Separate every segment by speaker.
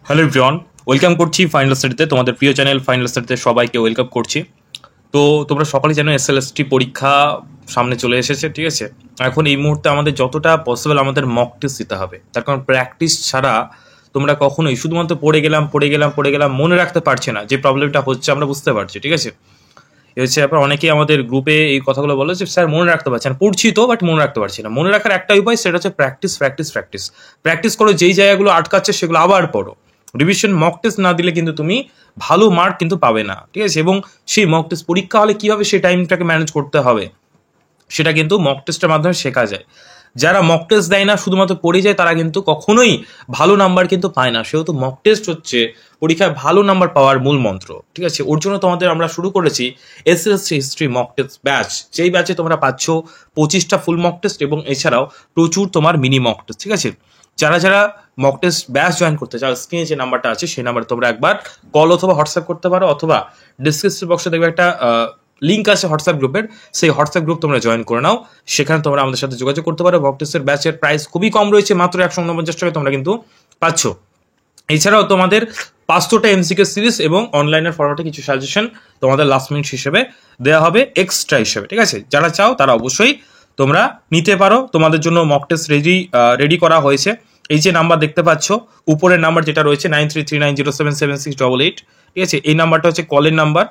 Speaker 1: Hello everyone, welcome করছি final স্টাডিতে। তোমাদের প্রিয় চ্যানেল ফাইনাল স্টাডিতে সবাইকে ওয়েলকাম করছি। তো তোমরা সকালে জানো এসএলএসটি পরীক্ষা সামনে চলে এসেছে, ঠিক আছে। এখন এই মুহূর্তে আমাদের যতটা পসিবল আমাদের মক টেস্ট দিতে হবে, তার কারণ প্র্যাকটিস ছাড়া তোমরা কখনোই শুধুমাত্র পড়ে গেলাম মনে রাখতে পারছে না। যে প্রবলেমটা হচ্ছে আমরা বুঝতে পারছি, ঠিক আছে। এ হচ্ছে ব্যাপার। অনেকেই আমাদের গ্রুপে এই কথাগুলো বলে যে স্যার মনে রাখতে পারছি না, পড়ছি তো বাট মনে রাখতে পারছি না। মনে রাখার একটা উপায়, সেটা হচ্ছে প্র্যাকটিস প্র্যাকটিস প্র্যাকটিস প্র্যাকটিস করো। যেই জায়গাগুলো আটকাচ্ছে সেগুলো আবার পড়ো। রিভিশন মক টেস্ট না দিলে কিন্তু তুমি ভালো মার্ক কিন্তু পাবে না, ঠিক আছে। এবং সেই মক টেস্ট পরীক্ষা হলে কীভাবে সেই টাইমটাকে ম্যানেজ করতে হবে সেটা কিন্তু মক টেস্টের মাধ্যমে শেখা যায়। যারা মক টেস্ট দেয় না, শুধুমাত্র পড়ে যায়, তারা কিন্তু কখনোই ভালো নাম্বার কিন্তু পায় না। সেহেতু মক টেস্ট হচ্ছে পরীক্ষায় ভালো নাম্বার পাওয়ার মূল মন্ত্র, ঠিক আছে। ওর জন্য তোমাদের আমরা শুরু করেছি SSC history mock test batch. যেই ব্যাচে তোমরা পাচ্ছ 25টা ফুল মক টেস্ট এবং এছাড়াও প্রচুর তোমার মিনি মক টেস্ট, ঠিক আছে। যারা যারা মক টেস্ট ব্যাচ জয়েন করতে চাও, স্ক্রিনে যে নাম্বারটা আছে সেই নাম্বারে তোমরা একবার কল অথবা হোয়াটসঅ্যাপ করতে পারো, অথবা ডিসক্রিপশন বক্সে দেখবে একটা লিঙ্ক আছে হোয়াটসঅ্যাপ গ্রুপের। সেই হোয়াটসঅ্যাপ গ্রুপ তোমরা জয়েন করে নাও, সেখানে তোমরা আমাদের সাথে যোগাযোগ করতে পারো। মক টেস্টের ব্যাচের প্রাইস খুবই কম রয়েছে, মাত্র 149 টাকায় তোমরা কিন্তু পাচ্ছ। এছাড়াও তোমাদের 500টা এমসিকিউ সিরিজ এবং অনলাইনের ফরম্যাটে কিছু সাজেশন তোমাদের লাস্ট মিনিট হিসেবে দেওয়া হবে এক্সট্রা হিসেবে, ঠিক আছে। যারা চাও তারা অবশ্যই তোমরা নিতে পারো। তোমাদের জন্য মক টেস্ট রেডি করা হয়েছে। এই যে নাম্বার দেখতে পাচ্ছ, উপরের নাম্বার যেটা রয়েছে 9339077688, ঠিক আছে। এই নাম্বারটা হচ্ছে কলের নাম্বার,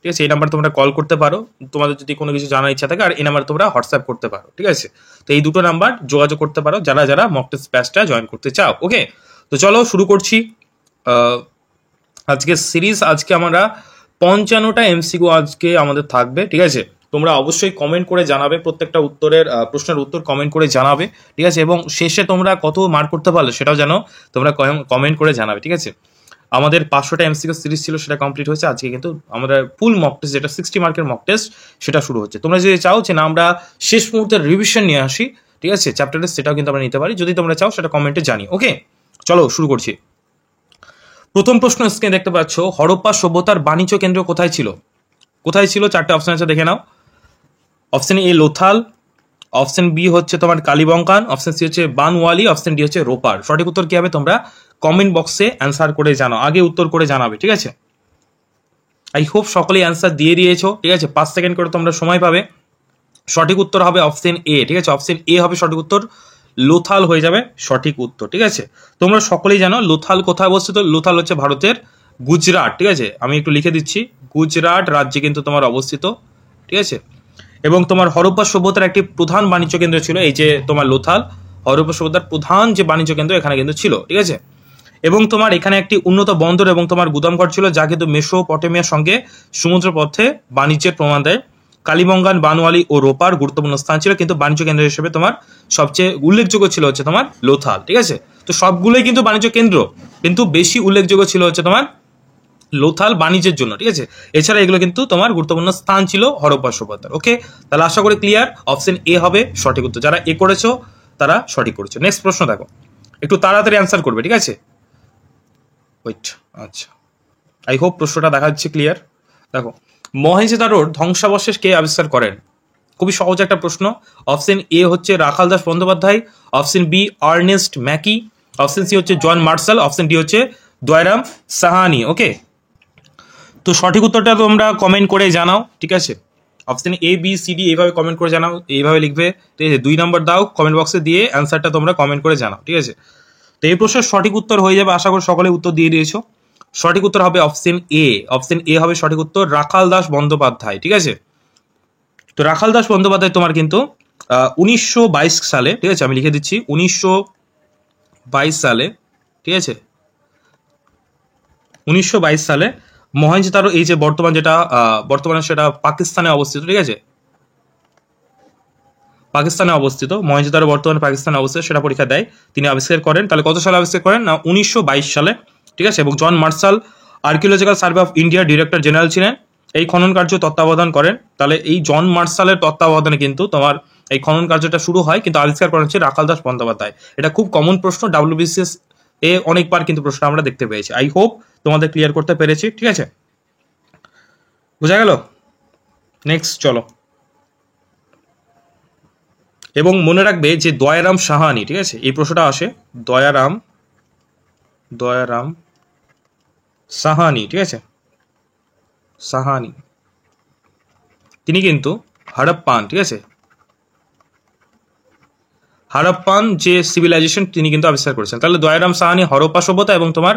Speaker 1: ঠিক আছে। এই নাম্বার তোমরা কল করতে পারো তোমাদের যদি কোনো কিছু জানার ইচ্ছা থাকে, আর এই নাম্বার তোমরা হোয়াটসঅ্যাপ করতে পারো, ঠিক আছে। তো এই দুটো নাম্বার যোগাযোগ করতে পারো যারা যারা মক টেস্ট ব্যাচটা জয়েন করতে চাও। ওকে, তো চলো শুরু করছি আজকে সিরিজ। আজকে আমরা 55টা এমসিকিউ আজকে আমাদের থাকবে, ঠিক আছে। তোমরা অবশ্যই কমেন্ট করে জানাবে, প্রত্যেকটা প্রশ্নের উত্তর কমেন্ট করে জানাবে, ঠিক আছে। এবং শেষে তোমরা কত মার্ক করতে পারলে সেটাও জানো, তোমরা কমেন্ট করে জানাবে, ঠিক আছে। আমাদের 500টা এমসিকিউ সিরিজ ছিল, সেটা কমপ্লিট হয়েছে। আজকে কিন্তু আমাদের ফুল মক টেস্ট, যেটা 60 মার্কের মক টেস্ট, সেটা শুরু হচ্ছে। তোমরা যদি চাও যে না আমরা শেষ মুহূর্তের রিভিশন নিয়ে আসি, ঠিক আছে, চ্যাপ্টারের, সেটাও কিন্তু আমরা নিতে পারি। যদি তোমরা চাও সেটা কমেন্টে জানি। ওকে, চলো শুরু করছি। প্রথম প্রশ্ন স্ক্রিনে দেখতে পাচ্ছ, হরপ্পা সভ্যতার বাণিজ্য কেন্দ্র কোথায় ছিল? কোথায় ছিল? 4টে অপশন আছে, দেখে নাও। Option A Lothal, option B হচ্ছে তোমার কালীবঙ্কান, অপশন সি হচ্ছে বানওয়ালি, অপশন ডি হচ্ছে রোপার। সঠিক উত্তর কি হবে তোমরা কমেন্ট বক্সে অ্যান্সার করে জানাও, আগে উত্তর করে জানাবে, ঠিক আছে। আই হোপ সকলেই অ্যান্সার দিয়ে দিয়েছো, ঠিক আছে। 5 সেকেন্ড করে তোমরা সময় পাবে। সঠিক উত্তর হবে অপশন এ, ঠিক আছে। অপশন এ হবে সঠিক উত্তর, লোথাল হয়ে যাবে সঠিক উত্তর, ঠিক আছে। তোমরা সকলেই জানো লোথাল কোথায় অবস্থিত। লোথাল হচ্ছে ভারতের গুজরাট, ঠিক আছে। আমি একটু লিখে দিচ্ছি, গুজরাট রাজ্যে কিন্তু তোমার অবস্থিত, ঠিক আছে। এবং তোমার হরপ্পা সভ্যতার একটি প্রধান বাণিজ্য কেন্দ্র ছিল এই যে তোমার লোথাল। হরপ্পা সভ্যতার প্রধান যে বাণিজ্য কেন্দ্র এখানে কিন্তু ছিল, ঠিক আছে। এবং তোমার এখানে একটি উন্নত বন্দর এবং তোমার গুদামঘর ছিল, যা কিন্তু মেসোপটেমিয়ার সঙ্গে সমুদ্র পথে বাণিজ্যের প্রমাণ দেয়। কালীবঙ্গান, বানওয়ালি ও রোপার গুরুত্বপূর্ণ স্থান ছিল, কিন্তু বাণিজ্য কেন্দ্র হিসেবে তোমার সবচেয়ে উল্লেখযোগ্য ছিল হচ্ছে তোমার লোথাল, ঠিক আছে। তো সবগুলোই কিন্তু বাণিজ্য কেন্দ্র, কিন্তু বেশি উল্লেখযোগ্য ছিল হচ্ছে তোমার লোথাল বাণিজ্যের জন্য, ঠিক আছে। এছাড়া এগুলো কিন্তু তোমার গুরুত্বপূর্ণ স্থান ছিল হরপ্পা সভ্যতার। ওকে, তাহলে আশা করি ক্লিয়ার। অপশন এ হবে সঠিক উত্তর। যারা এ করেছো তারা সঠিক করেছো। নেক্সট প্রশ্ন দেখো, একটু তাড়াতাড়ি অ্যান্সার করবে, ঠিক আছে। ওয়েট, আচ্ছা, আই হোপ প্রশ্নটা দেখা যাচ্ছে ক্লিয়ার। দেখো, মহেঞ্জোদারোর ধ্বংসাবশেষ কে আবিষ্কার করেন? খুবই সহজ একটা প্রশ্ন। অপশন এ হচ্ছে Rakhal Das Bandyopadhyay, option B Ernest Mackay, option C হচ্ছে জন মার্শাল, অপশন ডি হচ্ছে দয়ারাম সাহানি। ওকে, তো সঠিক উত্তরটা তোমরা কমেন্ট করে জানাও, ঠিক আছে। Option A B C D এইভাবে কমেন্ট করে জানাও, এইভাবে লিখবে, ঠিক আছে। 2 নম্বর দাও কমেন্ট বক্সে দিয়ে অ্যান্সারটা তোমরা কমেন্ট করে জানাও, ঠিক আছে। তো এই প্রশ্নের সঠিক উত্তর হয়ে যাবে, আশা করি সকলে উত্তর দিয়ে দিয়েছো। সঠিক উত্তর হবে অপশন এ। অপশন এ হবে সঠিক উত্তর, রাখাল দাস বন্দ্যোপাধ্যায়, ঠিক আছে। তো রাখাল দাস বন্দ্যোপাধ্যায় তোমার কিন্তু 1922 সালে, ঠিক আছে, আমি লিখে দিচ্ছি 1922 সালে, ঠিক আছে। 1922 সালে মহেঞ্জোদারো, এই যে বর্তমানে সেটা পাকিস্তানে অবস্থিত, ঠিক আছে। পাকিস্তানে অবস্থিত মহেঞ্জোদারো বর্তমানে পাকিস্তানে অবস্থিত, সেটা পরীক্ষা দেয়। তিনি আবিষ্কার করেন। তাহলে কত সালে আবিষ্কার করেন? না 1922 সালে, ঠিক আছে। এবং John Marshall archaeological survey of ইন্ডিয়ার ডিরেক্টর জেনারেল ছিলেন, এই খনন কার্য তত্ত্বাবধান করেন। তাহলে এই জন মার্শালের তত্ত্বাবধানে কিন্তু তোমার এই খনন কার্যটা শুরু হয়, কিন্তু আবিষ্কার করেন হচ্ছে রাখাল দাস বন্দ্যোপাধ্যায়। এটা খুব কমন প্রশ্ন, ডাব্লিউবিসিএস এ অনেকবার কিন্তু প্রশ্ন আমরা দেখতে পেয়েছি। আই হোপ তোমাদের ক্লিয়ার করতে পেরেছি, ঠিক আছে। বোঝা গেল? নেক্সট চলো। এবং মনে রাখবে যে দয়ারাম সাহানি, ঠিক আছে, এই প্রশ্নটা আসে। দয়ারাম সাহানি, ঠিক আছে, সাহানি, তিনি কিন্তু হরপ্পান, ঠিক আছে, হরপ্পান যে সিভিলাইজেশন তিনি কিন্তু আবিষ্কার করেছেন। তাহলে দয়ারাম সাহানি হরপ্পা সভ্যতা এবং তোমার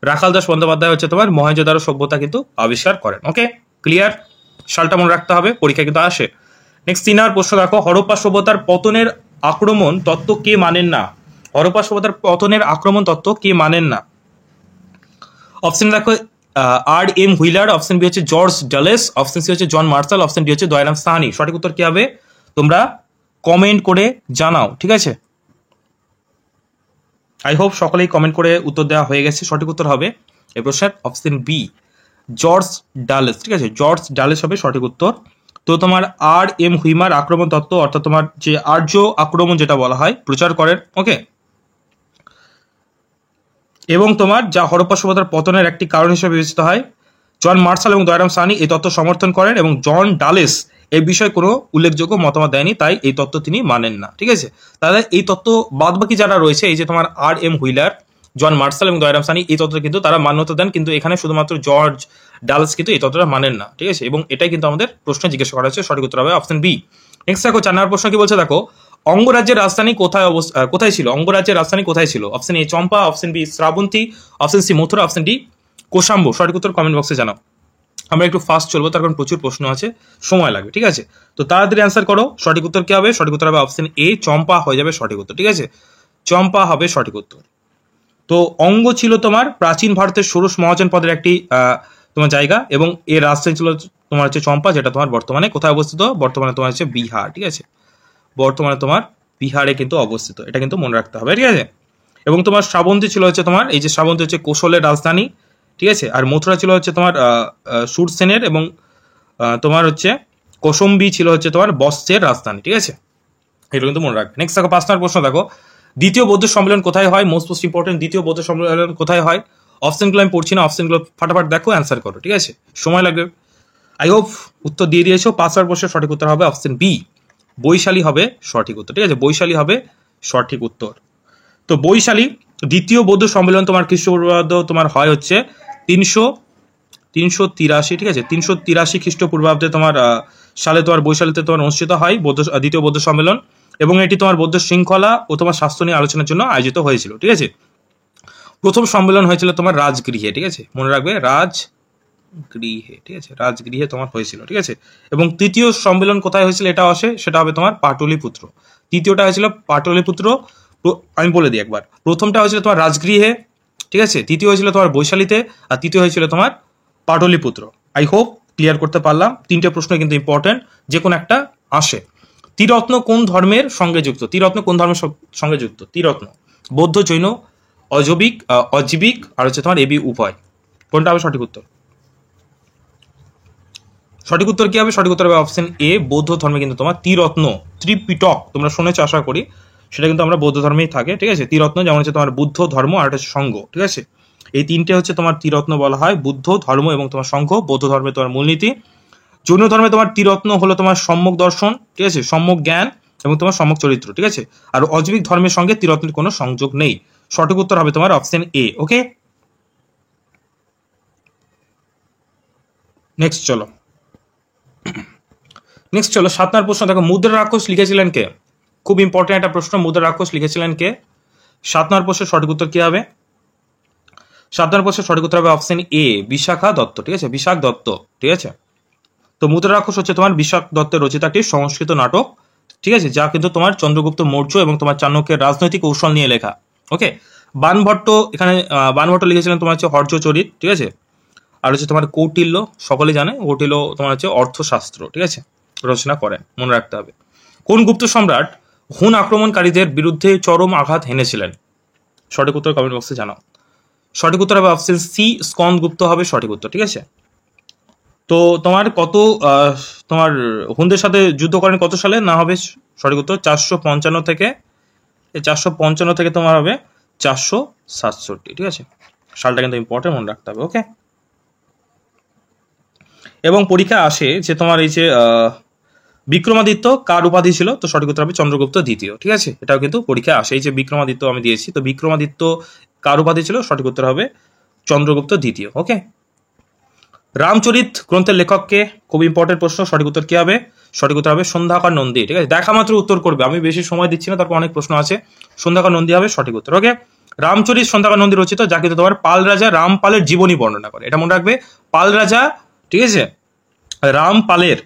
Speaker 1: রাখাল দাস বন্দ্যোপাধ্যায় হচ্ছে তোমার মহেঞ্জোদারো সভ্যতা কিন্তু আবিষ্কার করেন। ওকে, ক্লিয়ার? সালটা মনে রাখতে হবে, পরীক্ষা কিন্তু আসে। নেক্সট 3 নম্বর প্রশ্ন দেখো, হরপ্পা সভ্যতার পতনের আক্রমণ তত্ত্ব কে মানেন না? হরপ্পা সভ্যতার পতনের আক্রমণ তত্ত্ব কে মানেন না? অপশন দেখো R M Wheeler, option B হচ্ছে জর্জ ডালেস, অপশন সি হচ্ছে জন মার্শাল, অপশন ডি হচ্ছে দয়ারাম সাহানি। সঠিক উত্তর কি হবে তোমরা কমেন্ট করে জানাও, ঠিক আছে? আই হোপ সকলেই কমেন্ট করে উত্তর দেওয়া হয়ে গেছে। সঠিক উত্তর হবে এই প্রশ্নের অপশন বি, জর্জ ডালেস, ঠিক আছে, জর্জ ডালেস হবে সঠিক উত্তর। তো তোমার আর এম হুইমার আক্রমণ তত্ত্ব, অর্থাৎ তোমার যে আর্য আক্রমণ যেটা বলা হয়, প্রচার করেন। ওকে, এবং তোমার যা হরপ্পা সভ্যতার পতনের একটি কারণ হিসেবে বিবেচিত হয়। জন মার্শাল এবং দয়ারাম সাহানি এই তত্ত্ব সমর্থন করেন এবং জন ডালেস এই বিষয়ে কোনো উল্লেখযোগ্য মতামত দেয়নি, তাই এই তত্ত্ব তিনি মানেন না, ঠিক আছে? তাহলে এই তত্ত্ব বাদবাকি যারা রয়েছে, এই যে তোমার R M Wheeler, John Marshall এবং দয়ারাম সাহানি, এই তত্ত্ব কিন্তু তারা মান্যতা দেন, কিন্তু এখানে শুধুমাত্র জর্জ ডালেস কিন্তু এই তত্ত্বটা মানেন না, ঠিক আছে? এবং এটাই কিন্তু আমাদের প্রশ্নে জিজ্ঞাসা করা হচ্ছে। সঠিক উত্তর হবে অপশন বি। নেক্সট দেখো 4 নম্বর প্রশ্ন কি বলছে দেখো, অঙ্গরাজ্যের রাজধানী কোথায় ছিল? অঙ্গরাজ্যের রাজধানী কোথায় ছিল? Option A Champa, option B Shravasti, option C Mathura, option D Kaushambi. সঠিক উত্তর কমেন্ট বক্সে জানাও। আমরা একটু ফাস্ট চলবো, তার কারণ প্রচুর প্রশ্ন আছে, সময় লাগবে, ঠিক আছে? তো তাড়াতাড়ি অ্যান্সার করো। সঠিক উত্তর কি হবে? সঠিক উত্তর হবে অপশন এ চম্পা হয়ে যাবে সঠিক উত্তর, ঠিক আছে? চম্পা হবে সঠিক উত্তর। তো অঙ্গ ছিল তোমার প্রাচীন ভারতের ষোড়শ মহাজন পদের একটি তোমার জায়গা, এবং এর রাজধানী ছিল তোমার হচ্ছে চম্পা, যেটা তোমার বর্তমানে কোথায় অবস্থিত? বর্তমানে তোমার হচ্ছে বিহার, ঠিক আছে? বর্তমানে তোমার বিহারে কিন্তু অবস্থিত, এটা কিন্তু মনে রাখতে হবে, ঠিক আছে? এবং তোমার শ্রাবন্তী ছিল হচ্ছে তোমার, এই যে শ্রাবন্তী হচ্ছে কোশলের রাজধানী, ঠিক আছে? আর মথুরা ছিল হচ্ছে তোমার সুরসেনের, এবং তোমার হচ্ছে কৌশম্বী ছিল হচ্ছে তোমার বস্ত্রের রাজধানী, ঠিক আছে? এটা কিন্তু মনে রাখবে। নেক্সট দেখো 5 নম্বর প্রশ্ন দেখো, দ্বিতীয় বৌদ্ধ সম্মেলন কোথায় হয়? মোস্ট ইম্পর্টেন্ট, দ্বিতীয় বৌদ্ধ সম্মেলন কোথায় হয়? অপশনগুলো আমি পড়ছি না, অপশনগুলো ফাটাফাট দেখো, অ্যান্সার করো, ঠিক আছে? সময় লাগবে। আই হোপ উত্তর দিয়ে দিয়েছো। 5 নম্বর প্রশ্নের সঠিক উত্তর হবে অপশন বি, বৈশালী হবে সঠিক উত্তর, ঠিক আছে? বৈশালী হবে সঠিক উত্তর। তো বৈশালী দ্বিতীয় বৌদ্ধ সম্মেলন তোমার খ্রিস্টপূর্বাব্দ তোমার হয় হচ্ছে 383, ঠিক আছে? 383 খ্রিস্টপূর্বাব্দে তোমার সালে তোমার বৈশালীতে তোমার অনুষ্ঠিত হয় দ্বিতীয় বৌদ্ধ সম্মেলন, এবং এটি তোমার বৌদ্ধ শৃঙ্খলা ও তোমার স্বাস্থ্য নিয়ে আলোচনার জন্য আয়োজিত হয়েছিল, ঠিক আছে? প্রথম সম্মেলন হয়েছিল তোমার রাজগৃহে, ঠিক আছে? মনে রাখবে রাজগৃহে, ঠিক আছে? রাজগৃহে তোমার হয়েছিল, ঠিক আছে? এবং তৃতীয় সম্মেলন কোথায় হয়েছিল এটা আসে, সেটা হবে তোমার পাটলিপুত্র। তৃতীয়টা হয়েছিল পাটলিপুত্র, আমি বলে দিই একবার। প্রথমটা হয়েছিল তোমার রাজগৃহে, ঠিক আছে? তৃতীয় হয়েছিল তোমার বৈশালীতে, আর তৃতীয় হয়েছিল তোমার পাটলিপুত্র। আই হোপ ক্লিয়ার করতে পারলাম। 3টে প্রশ্ন কিন্তু ইম্পর্টেন্ট, যে কোনো একটা আসে। ত্রিরত্ন কোন ধর্মের সঙ্গে যুক্ত? ত্রিরত্ন কোন ধর্মের সঙ্গে যুক্ত? ত্রিরত্ন বৌদ্ধ, জৈন, অজীবিক আর হচ্ছে তোমার এবি উভয়। কোনটা হবে সঠিক উত্তর? সঠিক উত্তর কি হবে? সঠিক উত্তর হবে অপশন এ, বৌদ্ধ ধর্মে কিন্তু তোমার ত্রিরত্ন, ত্রিপিটক তোমরা শুনেছো আশা করি, সেটা কিন্তু আমরা বৌদ্ধ ধর্মেই থাকে, ঠিক আছে? ত্রিরত্ন যেমন হচ্ছে তোমার বুদ্ধ ধর্ম আর হচ্ছে সংঘ, ঠিক আছে? এই 3টে হচ্ছে তোমার ত্রিরত্ন বলা হয়, বুদ্ধ ধর্ম এবং তোমার সংঘ। বৌদ্ধ ধর্মে তোমার মূলনীতি। জৈন ধর্মে তোমার ত্রিরত্ন হলো তোমার সম্যক দর্শন, ঠিক আছে? সম্যক জ্ঞান এবং তোমার সম্যক চরিত্র, ঠিক আছে? আর অজীবিক ধর্মের সঙ্গে ত্রিরত্নের কোনো সংযোগ নেই। সঠিক উত্তর হবে তোমার অপশন এ। ওকে, নেক্সট চলো 7 নম্বর প্রশ্ন দেখো, মুদ্রা রাক্ষস লিখেছিলেন কে? খুব ইম্পর্টেন্ট একটা প্রশ্ন, মুদ্রা রাক্ষস লিখেছিলেন কে? 7 নম্বর প্রশ্নের সঠিক উত্তর কি হবে? 7 নম্বর প্রশ্নের সঠিক উত্তর হবে অপশন এ, বিশাখা দত্ত, ঠিক আছে? বিশাখ দত্ত, ঠিক আছে? তো মুদ্রা রাক্ষস হচ্ছে তোমার বিশাখ দত্তের রচিত একটি সংস্কৃত নাটক, ঠিক আছে? যা কিন্তু তোমার চন্দ্রগুপ্ত মৌর্য এবং তোমার চাণক্যের রাজনৈতিক কৌশল নিয়ে লেখা। ওকে, বানভট্ট এখানে বানভট্ট লিখেছিলেন তোমার হচ্ছে হর্ষচরিত, ঠিক আছে? আর হচ্ছে তোমার কৌটিল্য, সকলে জানে কৌটিল্য তোমার হচ্ছে অর্থশাস্ত্র, ঠিক আছে? রচনা করেন, মনে রাখতে হবে। কোন গুপ্ত সম্রাট হুন আক্রমণকারীদের বিরুদ্ধে চরম আঘাত হেনেছিলেন? সঠিক উত্তর কমেন্ট বক্সে জানাও। সঠিক উত্তর হবে অপশন সি, স্কন্দ গুপ্ত হবে সঠিক উত্তর, ঠিক আছে? তো তোমার কত তোমার হুনদের সাথে যুদ্ধ করেন কত সালে? না হবে সঠিক উত্তর 455 থেকে, 455 থেকে তোমার হবে 467, ঠিক আছে? সালটা কিন্তু ইম্পর্টেন্ট, মনে রাখতে হবে। ওকে, এবং পরীক্ষা আসে যে তোমার এই যে বিক্রমাদিত্য কার উপাধি ছিল? তো সঠিক উত্তর হবে চন্দ্রগুপ্ত দ্বিতীয়, ঠিক আছে? এটাও কিন্তু পরীক্ষা আসে। এই যে বিক্রমাদিত্য আমি দিয়েছি, তো বিক্রমাদিত্য কার উপাধি ছিল? সঠিক উত্তর হবে চন্দ্রগুপ্ত দ্বিতীয়। ওকে, রামচরিত গ্রন্থের লেখককে, খুব ইম্পর্টেন্ট প্রশ্ন, সঠিক উত্তর কি হবে? সঠিক উত্তর হবে সন্ধ্যাকর নন্দী। ঠিক আছে, দেখা মাত্র উত্তর করবে, আমি বেশি সময় দিচ্ছি না, তারপর অনেক প্রশ্ন আছে। সন্ধ্যাকর নন্দী হবে সঠিক উত্তর। ওকে, রামচরিত সন্ধ্যাকর নন্দী রচিত, যা কিন্তু তোমার পাল রাজা রামপালের জীবনী বর্ণনা করে। এটা মনে রাখবে, পাল রাজা, ঠিক আছে, রামপালের,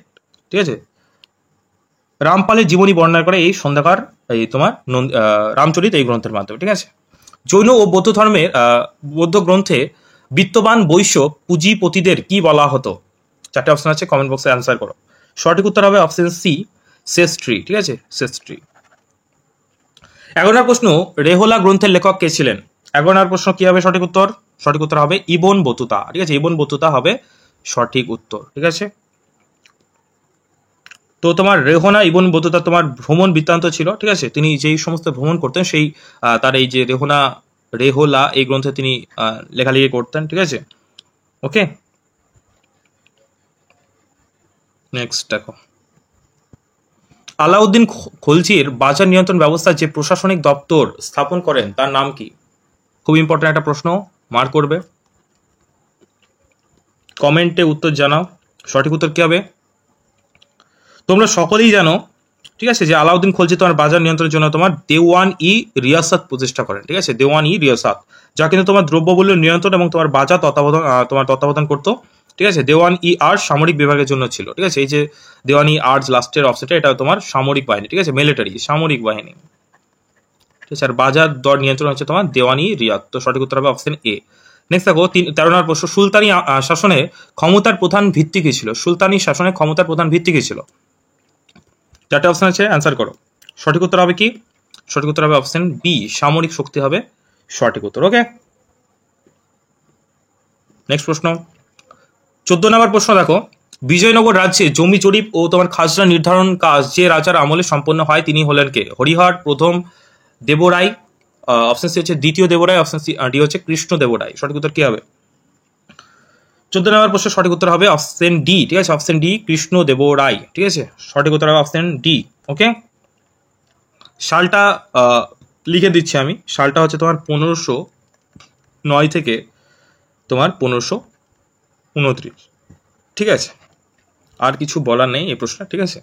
Speaker 1: ঠিক আছে, রামপালের জীবনী বর্ণনা করে এই সন্ধ্যাকর, এই তোমার রামচরিত এই গ্রন্থের মাধ্যমে। ঠিক আছে, জৈন ও বৌদ্ধ ধর্মের বৌদ্ধ গ্রন্থে বিত্তবান বৈশ্য পুঁজিপতিদের কি বলা হতো? চারটে অপশন আছে, কমেন্ট বক্সে অ্যান্সার করো। সঠিক উত্তর হবে অপশন সি, সেস্ট্রি। ঠিক আছে, সেস্ট্রি। 11 প্রশ্ন, রেহলা গ্রন্থের লেখক কে ছিলেন? 11 প্রশ্ন কি হবে সঠিক উত্তর? সঠিক উত্তর হবে ইবন বতুতা। ঠিক আছে, ইবন বতুতা হবে সঠিক উত্তর। ঠিক আছে, তো তোমার রেহনা ইবন বতুতা তোমার ভ্রমণ বৃত্তান্ত ছিল। ঠিক আছে, তিনি যেই সমস্ত ভ্রমণ করতেন সেই তার এই যে রেহলা এই গ্রন্থে তিনি লেখালেখি করতেন। ঠিক আছে, ওকে, নেক্সট দেখো, আলাউদ্দিন খলজির বাজার নিয়ন্ত্রণ ব্যবস্থা যে প্রশাসনিক দপ্তর স্থাপন করেন তার নাম কি? খুব ইম্পর্টেন্ট একটা প্রশ্ন, মার্ক করবে, কমেন্টে উত্তর জানাও। সঠিক উত্তর কি হবে? তোমরা সকলেই জানো, ঠিক আছে, যে আলাউদ্দিন খলজি তোমার বাজার নিয়ন্ত্রণের জন্য তোমার দেওয়ান ই রিয়াসাত প্রতিষ্ঠা করেন। ঠিক আছে, দেওয়ান ই রিয়াসাত, যা কিন্তু তোমার দ্রব্যমূল্য নিয়ন্ত্রণ এবং তোমার বাজার তত্ত্বাবধান করতো। ঠিক আছে, দেওয়ান ই আর্ট সামরিক বিভাগের জন্য ছিল। ঠিক আছে, এই যে দেওয়ান ই আর্ট লাস্টের অপশনটা, এটা তোমার সামরিক বাহিনী। ঠিক আছে, মিলিটারি, সামরিক বাহিনী। ঠিক আছে, আর বাজার দর নিয়ন্ত্রণ হচ্ছে তোমার দেওয়ান ই রিয়াত। তো সঠিক উত্তর হবে অপশন এ। নেক্সট দেখো, 13 প্রশ্ন, সুলতানি শাসনে ক্ষমতার প্রধান ভিত্তি কি ছিল? সুলতানি শাসনে ক্ষমতার প্রধান ভিত্তি কি ছিল? চারটে অপশন আছে, অ্যান্সার করো। সঠিক উত্তর হবে কি? সঠিক উত্তর হবে অপশন বি, সামরিক শক্তি হবে সঠিক উত্তর। ওকে, নেক্সট প্রশ্ন, 14 নম্বর প্রশ্ন দেখো, বিজয়নগর রাজ্যে জমি জরিপ ও তোমার খাজনা নির্ধারণ কাজ যে রাজার আমলে সম্পন্ন হয় তিনি হলেন কে? হরিহর প্রথম দেবরায়, অপশন সি হচ্ছে দ্বিতীয় দেবরায়, অপশন সি ডি হচ্ছে কৃষ্ণ দেবরায়। সঠিক উত্তর কি হবে? 14 নম্বর প্রশ্ন সঠিক উত্তর হবে অপশন ডি। ঠিক আছে, অপশন ডি, কৃষ্ণ দেবরায়। ঠিক আছে, সঠিক উত্তর হবে অপশন ডি। ওকে, সালটা লিখে দিচ্ছি আমি, সালটা হচ্ছে তোমার 1509 থেকে তোমার 1529। ঠিক আছে, আর কিছু বলার নেই এই প্রশ্ন। ঠিক আছে,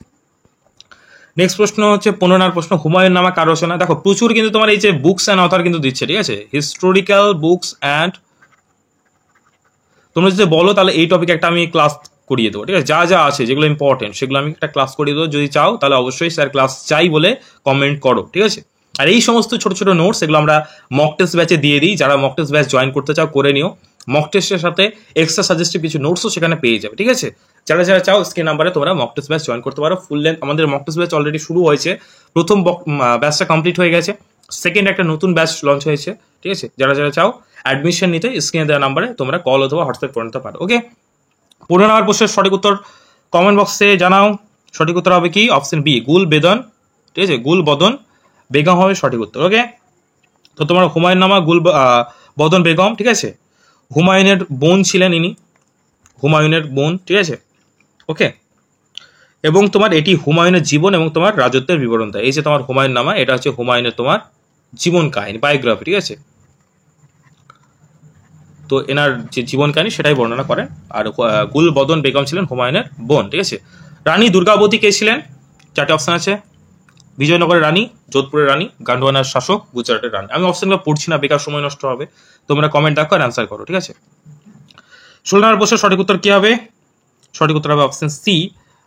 Speaker 1: নেক্সট প্রশ্ন হচ্ছে 15 প্রশ্ন, হুমায়ুন নামা কার রচনা? দেখো, প্রচুর কিন্তু তোমার এই যে বুকস অ্যান্ড অথর কিন্তু দিচ্ছে। ঠিক আছে, হিস্টোরিক্যাল বুকস অ্যান্ড, তোমরা যদি বলো তাহলে এই টপিক একটা আমি ক্লাস করিয়ে দেবো। ঠিক আছে, যা যা আছে যেগুলো ইম্পর্টেন্ট সেগুলো আমি একটা ক্লাস করিয়ে দেবো। যদি চাও তাহলে অবশ্যই স্যার ক্লাস চাই বলে কমেন্ট করো। ঠিক আছে, আর এই সমস্ত ছোট ছোট নোটস এগুলো আমরা মক টেস্ট ব্যাচে দিয়ে দিই। যারা মক টেস্ট ব্যাচ জয়েন করতে চাও করে নিও, মক টেস্টের সাথে এক্সট্রা সাজেস্টিভ কিছু নোটসও সেখানে পেয়ে যাবে। ঠিক আছে, যারা যারা চাও স্ক্রিন নাম্বারে তোমরা মক টেস্ট ব্যাচ জয়েন করতে পারো। ফুল লেন্থ আমাদের মক টেস্ট ব্যাচ অলরেডি শুরু হয়েছে, প্রথম ব্যাচটা কমপ্লিট হয়ে গেছে, সেকেন্ড একটা নতুন ব্যাচ লঞ্চ হয়েছে। ঠিক আছে, যারা যারা চাও অ্যাডমিশন নিতে স্ক্রিনে দেওয়া নাম্বারে তোমরা কল অথবা হোয়াটসঅ্যাপ করে নিতে পারো। ওকে, 15 নম্বর প্রশ্নের সঠিক উত্তর কমেন্ট বক্সে জানাও। সঠিক উত্তর হবে কি? অপশন বি, গুল বেদন। ঠিক আছে, গুল বদন বেগম হবে সঠিক উত্তর। ওকে, তো তোমার হুমায়ুন নামা গুল বদন বেগম। ঠিক আছে, হুমায়ুনের বোন ছিলেন ইনি, হুমায়ুনের বোন। ঠিক আছে, ওকে, এবং তোমার এটি হুমায়ুনের জীবন এবং তোমার রাজত্বের বিবরণ দেয়। এই যে তোমার হুমায়ুন নামা, এটা হচ্ছে হুমায়ুনের তোমার জীবন কাহিনী, বায়োগ্রাফি। ঠিক আছে, তো এনার যে জীবন কাহিনী সেটাই বর্ণনা করেন। আর গুল বদন বেগম ছিলেন হুমায়ুনের বোন। ঠিক আছে, রানী দুর্গাবতী কে ছিলেন? চারটে অপশন আছে, বিজয়নগরের রানী, যোধপুরের রানী, গান্ডোয়ানার শাসক, গুজরাটের রানী। আমি অপশনগুলো পড়ছি না, বেকার সময় নষ্ট হবে। তোমরা কমেন্ট দেখো আর অ্যান্সার করো। ঠিক আছে, 16 নম্বর প্রশ্নের সঠিক উত্তর কি হবে? সঠিক উত্তর হবে অপশন সি,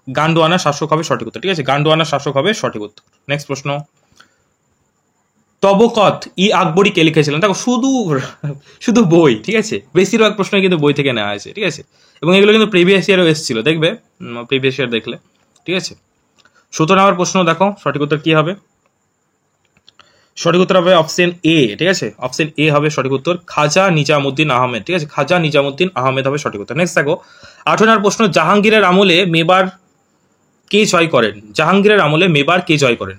Speaker 1: গান্ডোয়ানার শাসক হবে সঠিক উত্তর। ঠিক আছে, গান্ডোয়ানার শাসক হবে সঠিক উত্তর। নেক্সট প্রশ্ন, তবকত ই আকবরী কে লিখেছিলেন? দেখো, শুধু শুধু বই। ঠিক আছে, বেশিরভাগ প্রশ্ন কিন্তু বই থেকে নেওয়া হয়েছে। ঠিক আছে, এবং এগুলো কিন্তু প্রিভিয়াস ইয়ারও এসেছিল, দেখবে প্রিভিয়াস ইয়ার দেখলে। ঠিক আছে, 17 নম্বর প্রশ্ন দেখো, সঠিক উত্তর কি হবে? সঠিক উত্তর হবে অপশন এ। ঠিক আছে, অপশন এ হবে সঠিক উত্তর, খাজা নিজামুদ্দিন আহমেদ। ঠিক আছে, খাজা নিজামুদ্দিন আহমেদ হবে সঠিক উত্তর। নেক্সট দেখো, 18 নম্বর প্রশ্ন, জাহাঙ্গীরের আমলে মেবার কে জয় করেন? জাহাঙ্গীরের আমলে মেবার কে জয় করেন?